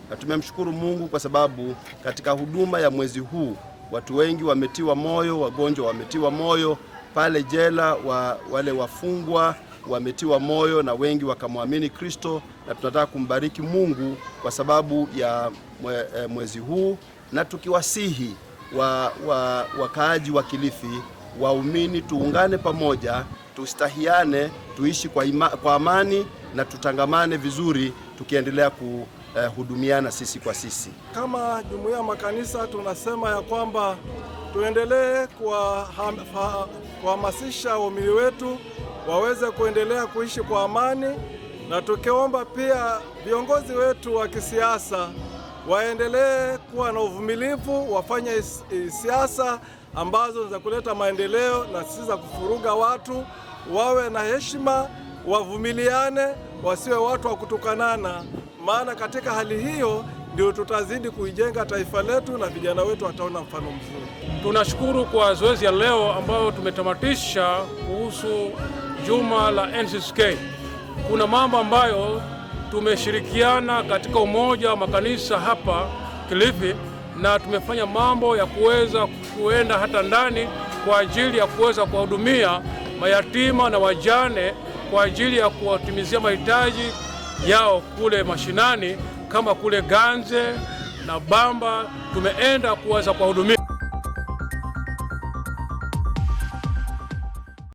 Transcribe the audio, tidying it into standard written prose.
na tumemshukuru Mungu kwa sababu katika huduma ya mwezi huu watu wengi wametiwa moyo, wagonjwa wametiwa moyo, pale jela wale wafungwa wametiwa moyo na wengi wakamwamini Kristo, na tunataka kumbariki Mungu kwa sababu ya mwezi huu, na tukiwasihi wakaaji wa Kilifi, waumini, tuungane pamoja, tustahiane, tuishi kwa amani na tutangamane vizuri, tukiendelea kuhudumiana sisi kwa sisi. Kama jumuiya ya makanisa tunasema ya kwamba tuendelee kuhamasisha waumini wetu waweze kuendelea kuishi kwa amani, na tukiomba pia viongozi wetu wa kisiasa waendelee kuwa na uvumilivu, wafanye siasa ambazo za kuleta maendeleo na si za kufuruga watu, wawe na heshima, wavumiliane, wasiwe watu wa kutukanana, maana katika hali hiyo ndio tutazidi kuijenga taifa letu na vijana wetu wataona mfano mzuri. Tunashukuru kwa zoezi ya leo ambayo tumetamatisha kuhusu juma la NCCK. Kuna mambo ambayo tumeshirikiana katika umoja wa makanisa hapa Kilifi, na tumefanya mambo ya kuweza kuenda hata ndani kwa ajili ya kuweza kuwahudumia mayatima na wajane kwa ajili ya kuwatimizia mahitaji yao kule mashinani, kama kule Ganze na Bamba tumeenda kuweza kuwahudumia.